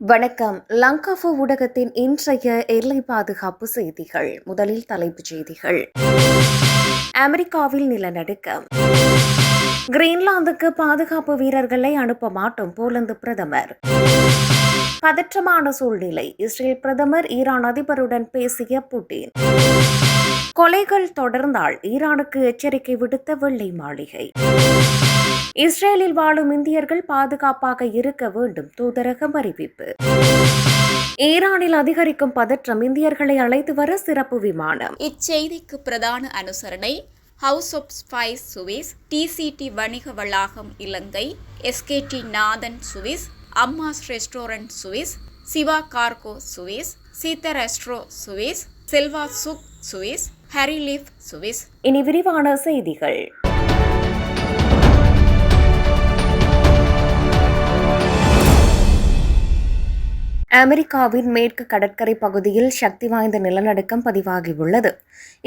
வணக்கம். லங்காஃபோ ஊடகத்தின் இன்றைய எல்லை பாதுகாப்பு செய்திகள். முதலில் தலைப்புச் செய்திகள். அமெரிக்காவில் நிலநடுக்கம். கிரீன்லாந்துக்கு பாதுகாப்பு வீரர்களை அனுப்ப மாட்டோம் போலந்து பிரதமர். பதற்றமான சூழ்நிலை. இஸ்ரேல் பிரதமர் ஈரான் அதிபருடன் பேசிய புட்டின். கொலைகள் தொடர்ந்தால் ஈரானுக்கு எச்சரிக்கை விடுத்த வெள்ளை மாளிகை. இஸ்ரேலில் வாழும் இந்தியர்கள் பாதுகாப்பாக இருக்க வேண்டும், தூதரகம் அறிவிப்பு. ஈரானில் அதிகரிக்கும் பதற்றம், இந்தியர்களை அழைத்து வர சிறப்பு விமானம். இச்செய்திக்கு பிரதான அனுசரணை house of spice Swiss, TCT வணிக வளாகம் Ilangai, SKT Nathan Swiss, Amma's restaurant Swiss, Siva cargo Swiss, Seetha resto Swiss, Selva சுக் சுவிஸ், ஹரிலீஃப் சுவிஸ். இனி விரிவான செய்திகள். அமெரிக்காவின் மேற்கு கடற்கரை பகுதியில் சக்தி வாய்ந்த நிலநடுக்கம் பதிவாகியுள்ளது.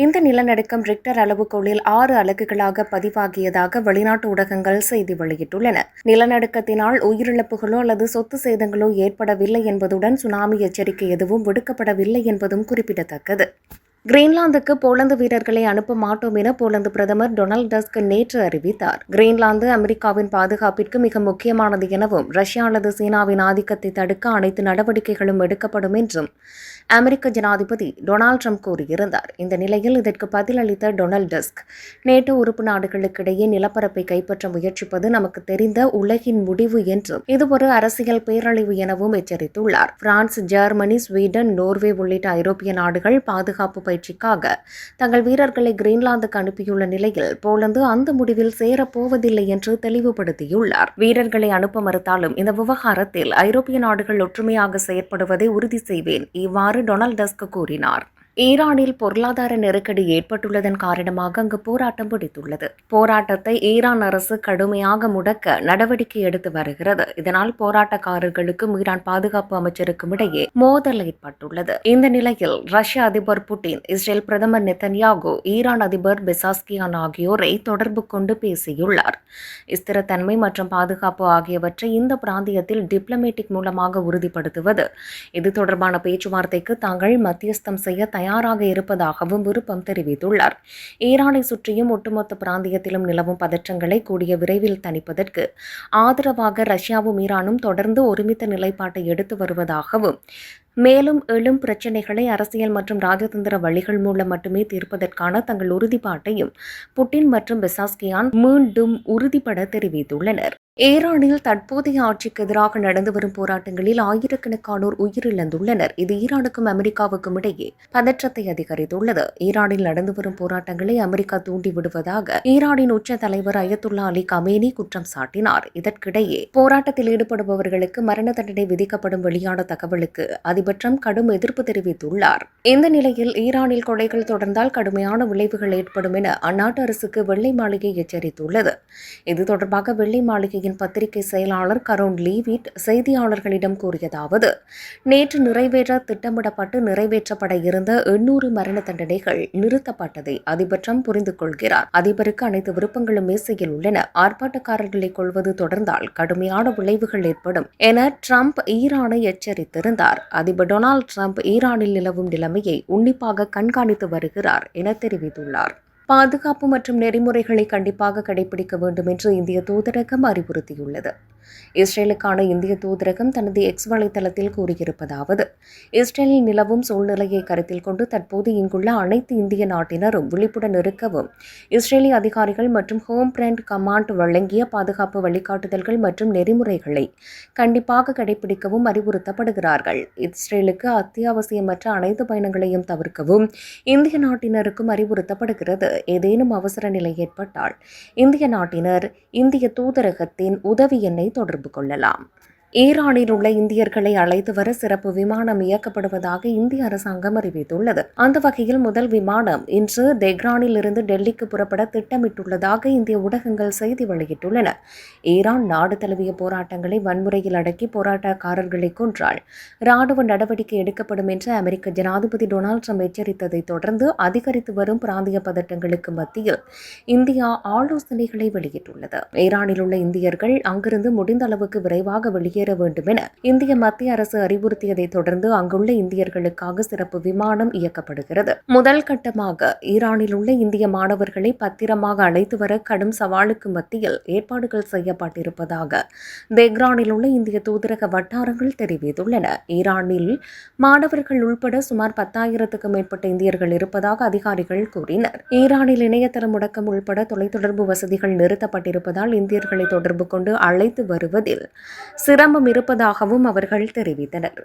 இந்த நிலநடுக்கம் ரிக்டர் அளவுகோலில் 6 அலகுகளாக பதிவாகியதாக வெளிநாட்டு ஊடகங்கள் செய்தி வெளியிட்டுள்ளன. நிலநடுக்கத்தினால் உயிரிழப்புகளோ அல்லது சொத்து சேதங்களோ ஏற்படவில்லை என்பதுடன் சுனாமி எச்சரிக்கை எதுவும் விடுக்கப்படவில்லை என்பதும் குறிப்பிடத்தக்கது. கிரீன்லாந்துக்கு போலந்து வீரர்களை அனுப்ப மாட்டோம் என போலந்து பிரதமர் டொனால்ட் டஸ்க் நேற்று அறிவித்தார். கிரீன்லாந்து அமெரிக்காவின் பாதுகாப்பிற்கு மிக முக்கியமானது எனவும் ரஷ்யா அல்லது சீனாவின் ஆதிக்கத்தை தடுக்க அனைத்து நடவடிக்கைகளும் எடுக்கப்படும் என்றும் அமெரிக்க ஜனாதிபதி டொனால்ட் ட்ரம்ப் கூறியிருந்தார். இந்த நிலையில் இதற்கு பதிலளித்த டொனால்ட் டஸ்க், நேட்டோ உறுப்பு நாடுகளுக்கிடையே நிலப்பரப்பை கைப்பற்ற முயற்சிப்பது நமக்கு தெரிந்த உலகின் முடிவு என்றும் இது ஒரு அரசியல் பேரழிவு எனவும் எச்சரித்துள்ளார். பிரான்ஸ், ஜெர்மனி, ஸ்வீடன், நோர்வே உள்ளிட்ட ஐரோப்பிய நாடுகள் பாதுகாப்பு பயிற்சிக்காக தங்கள் வீரர்களை கிரீன்லாந்துக்கு அனுப்பியுள்ள நிலையில் போலந்து அந்த முடிவில் சேரப்போவதில்லை என்று தெளிவுபடுத்தியுள்ளார். வீரர்களை அனுப்ப மறுத்தாலும் இந்த விவகாரத்தில் ஐரோப்பிய நாடுகள் ஒற்றுமையாக செயற்படுவதை உறுதி செய்வேன், இவ்வாறு டொனால்ட் டஸ்க் கூறினார். ஈரானில் பொருளாதார நெருக்கடி ஏற்பட்டுள்ளதன் காரணமாக அங்கு போராட்டம் பிடித்துள்ளது. போராட்டத்தை ஈரான் அரசு கடுமையாக முடக்க நடவடிக்கை எடுத்து வருகிறது. இதனால் போராட்டக்காரர்களுக்கும் ஈரான் பாதுகாப்பு அமைச்சருக்கும் இடையே மோதல் ஏற்பட்டுள்ளது. இந்த நிலையில் ரஷ்ய அதிபர் புட்டின், இஸ்ரேல் பிரதமர் நெத்தன்யாகு, ஈரான் அதிபர் பெசாஸ்கியான் ஆகியோரை தொடர்பு கொண்டு பேசியுள்ளார். ஸ்திரத்தன்மை மற்றும் பாதுகாப்பு ஆகியவற்றை இந்த பிராந்தியத்தில் டிப்ளமேட்டிக் மூலமாக உறுதிப்படுத்துவது, இது தொடர்பான பேச்சுவார்த்தைக்கு தாங்கள் மத்தியஸ்தம் செய்ய தயாராக இருப்பதாகவும் விருப்பம் தெரிவித்துள்ளார். ஈரானை சுற்றியும் ஒட்டுமொத்த பிராந்தியத்திலும் நிலவும் பதற்றங்களை கூடிய விரைவில் தணிப்பதற்கு ஆதரவாக ரஷ்யாவும் ஈரானும் தொடர்ந்து ஒருமித்த நிலைப்பாட்டை எடுத்து வருவதாகவும், மேலும் எழும் பிரச்சினைகளை அரசியல் மற்றும் ராஜதந்திர வழிகள் மூலம் மட்டுமே தீர்ப்பதற்கான தங்கள் உறுதிப்பாட்டையும் புட்டின் மற்றும் பெசாஸ்கியான் மீண்டும் உறுதிபட தெரிவித்துள்ளனர். ஈரானில் தற்போதைய ஆட்சிக்கு எதிராக நடந்து வரும் போராட்டங்களில் ஆயிரக்கணக்கானோர் உயிரிழந்துள்ளனர். இது ஈரானுக்கும் அமெரிக்காவுக்கும் இடையே பதற்றத்தை அதிகரித்துள்ளது. ஈரானில் நடந்து வரும் போராட்டங்களை அமெரிக்கா தூண்டிவிடுவதாக ஈரானின் உச்ச தலைவர் அயத்துல்லா அலி கமேனி குற்றம் சாட்டினார். இதற்கிடையே போராட்டத்தில் ஈடுபடுபவர்களுக்கு மரண தண்டனை விதிக்கப்படும் வெளியான தகவலுக்கு அதிபர் ட்ரம்ப் கடும் எதிர்ப்பு தெரிவித்துள்ளார். இந்த நிலையில் ஈரானில் கொலைகள் தொடர்ந்தால் கடுமையான விளைவுகள் ஏற்படும் என அந்நாட்டு அரசுக்கு வெள்ளை மாளிகை எச்சரித்துள்ளது. இது தொடர்பாக வெள்ளை மாளிகை பத்திரிகை செயலாளர் கரோன் லீவிட் செய்தியாளர்களிடம் கூறியதாவது, நேற்று நிறைவேற்ற திட்டமிடப்பட்டு நிறைவேற்றப்பட இருந்த 800 மரண தண்டனைகள் நிறுத்தப்பட்டதை அதிபர் ட்ரம்ப் புரிந்து கொள்கிறார். அதிபருக்கு அனைத்து விருப்பங்களும் மேசையில் உள்ளன. ஆர்ப்பாட்டக்காரர்களை கொள்வது தொடர்ந்தால் கடுமையான விளைவுகள் ஏற்படும் என ட்ரம்ப் ஈரானை எச்சரித்திருந்தார். அதிபர் டொனால்ட் ட்ரம்ப் ஈரானில் நிலவும் நிலைமையை உன்னிப்பாக கண்காணித்து வருகிறார் என தெரிவித்துள்ளார். பாதுகாப்பு மற்றும் நெறிமுறைகளை கண்டிப்பாக கடைபிடிக்க வேண்டும் என்று இந்திய தூதரகம் அறிவுறுத்தியுள்ளது. இஸ்ரேலுக்கான இந்திய தூதரகம் தனது எக்ஸ் வலைதளத்தில் கூறியிருப்பதாவது, இஸ்ரேலில் நிலவும் சூழ்நிலையை கருத்தில் கொண்டு தற்போது இங்குள்ள அனைத்து இந்திய நாட்டினரும் விழிப்புடன் இருக்கவும், இஸ்ரேலிய அதிகாரிகள் மற்றும் ஹோம் பிராண்ட் கமாண்ட் வழங்கிய பாதுகாப்பு வழிகாட்டுதல்கள் மற்றும் நெறிமுறைகளை கண்டிப்பாக கடைபிடிக்கவும் அறிவுறுத்தப்படுகிறார்கள். இஸ்ரேலுக்கு அத்தியாவசியமற்ற அனைத்து பயணங்களையும் தவிர்க்கவும் இந்திய நாட்டினருக்கும் அறிவுறுத்தப்படுகிறது. ஏதேனும் அவசர நிலை ஏற்பட்டால் இந்திய நாட்டினர் இந்திய தூதரகத்தின் உதவி எண்ணை தொடர்பு கொள்ளலாம். ஈரானில் உள்ள இந்தியர்களை அழைத்து வர சிறப்பு விமானம் இயக்கப்படுவதாக இந்திய அரசாங்கம் அறிவித்துள்ளது. அந்த வகையில் முதல் விமானம் இன்று தெஹ்ரானில் இருந்து டெல்லிக்கு புறப்பட திட்டமிட்டுள்ளதாக இந்திய ஊடகங்கள் செய்தி வெளியிட்டுள்ளன. ஈரான் நாடு தழுவிய போராட்டங்களை வன்முறையில் அடக்கி போராட்டக்காரர்களை கொன்றால் ராணுவ நடவடிக்கை எடுக்கப்படும் என்று அமெரிக்க ஜனாதிபதி டொனால்ட் ட்ரம்ப் எச்சரித்ததை தொடர்ந்து அதிகரித்து வரும் பிராந்திய பதட்டங்களுக்கு மத்தியில் இந்தியா ஆலோசனைகளை வெளியிட்டுள்ளது. ஈரானில் உள்ள இந்தியர்கள் அங்கிருந்து முடிந்த அளவுக்கு விரைவாக வெளியே வெளியேற வேண்டும் என இந்திய மத்திய அரசு அறிவுறுத்தியதை தொடர்ந்து அங்குள்ள இந்தியர்களுக்காக சிறப்பு விமானம் இயக்கப்படுகிறது. முதல் கட்டமாக ஈரானில் உள்ள இந்திய மாணவர்களை பத்திரமாக அழைத்து வர கடும் சவாலுக்கு மத்தியில் ஏற்பாடுகள் செய்யப்பட்டிருப்பதாக தெஹ்ரானில் உள்ள இந்திய தூதரக வட்டாரங்கள் தெரிவித்துள்ளன. ஈரானில் மாணவர்கள் உள்பட சுமார் 10,000க்கும் மேற்பட்ட இந்தியர்கள் இருப்பதாக அதிகாரிகள் கூறினர். ஈரானில் இணையதள முடக்கம் உள்பட தொலைத்தொடர்பு வசதிகள் நிறுத்தப்பட்டிருப்பதால் இந்தியர்களை தொடர்பு கொண்டு அழைத்து வருவதில் சிரமம் இருப்பதாகவும் அவர்கள் தெரிவித்தனர்.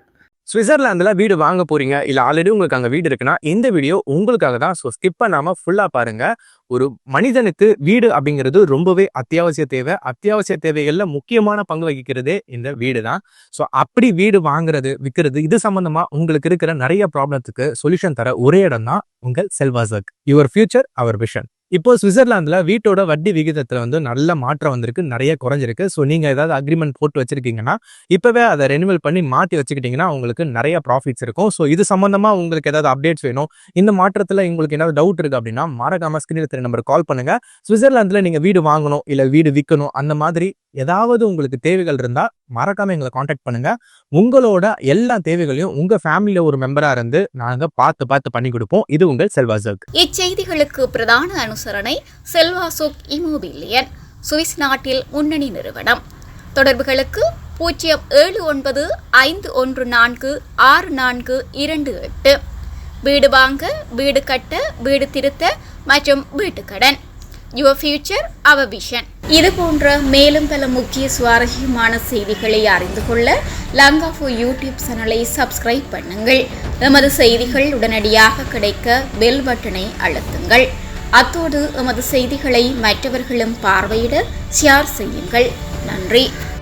சுவிட்சர்லாந்துல வீடு வாங்க போறீங்க, இல்ல ஆல்ரெடி உங்களுக்கு அங்க வீடு இருக்குன்னா இந்த வீடியோ உங்களுக்காக தான். ஸோ ஸ்கிப் பண்ணாம ஃபுல்லா பாருங்க. ஒரு மனிதனுக்கு வீடு அப்படிங்கிறது ரொம்பவே அத்தியாவசிய தேவை. அத்தியாவசிய தேவைகள்ல முக்கியமான பங்கு வகிக்கிறதே இந்த வீடு தான். ஸோ அப்படி வீடு வாங்குறது, விற்கிறது, இது சம்பந்தமா உங்களுக்கு இருக்கிற நிறைய ப்ராப்ளத்துக்கு சொல்யூஷன் தர ஒரே இடம் தான் உங்கள் செல்வாசக். Your future our vision. இப்போ சுவிட்சர்லாந்துல வீட்டோட வட்டி விகிதத்துல நல்ல மாற்றம் வந்திருக்கு, நிறைய குறைஞ்சிருக்கு. ஸோ நீங்க ஏதாவது அக்ரிமெண்ட் போட்டு வச்சிருக்கீங்கன்னா இப்பவே அதை ரெனிவல் பண்ணி மாற்றி வச்சுக்கிட்டீங்கன்னா உங்களுக்கு நிறைய ப்ராஃபிட்ஸ் இருக்கும். ஸோ இது சம்பந்தமா உங்களுக்கு ஏதாவது அப்டேட்ஸ் வேணும், இந்த மாற்றத்துல உங்களுக்கு ஏதாவது டவுட் இருக்கு அப்படின்னா மறக்காம ஸ்கிரீன்ல தெரிய நம்பருக்கு கால் பண்ணுங்க. சுவிட்சர்லாந்துல நீங்க வீடு வாங்கணும், இல்ல வீடு விற்கணும், அந்த மாதிரி ஏதாவது உங்களுக்கு தேவைகள் இருந்தா மறக்காம எங்களை காண்டாக்ட் பண்ணுங்க. உங்களோட எல்லா தேவைகளையும் உங்க ஃபேமிலியில ஒரு மெம்பரா இருந்து நாங்க பார்த்து பண்ணி கொடுப்போம். இது உங்கள் செல்வாசக். இச்செய்திகளுக்கு பிரதான அனுசரணை செல்வாசோக் இமோபிலியன், சுவிஸ் நாட்டில் முன்னணி நிறுவனம். தொடர்புகளுக்கு 07951464428. வீடு வாங்க, வீடு கட்ட, வீடு திருத்த மற்றும் வீட்டுக்கடன். Your future our vision. இது போன்ற மேலும் பல முக்கிய சுவாரஸ்யமான செய்திகளை அறிந்து கொள்ள லங்காஃபோ யூடியூப் சேனலை சப்ஸ்கிரைப் பண்ணுங்கள். எமது செய்திகள் உடனடியாக கிடைக்க பெல் பட்டனை அழுத்துங்கள். அத்தோடு எமது செய்திகளை மற்றவர்களும் பார்வையிட ஷேர் செய்யுங்கள். நன்றி.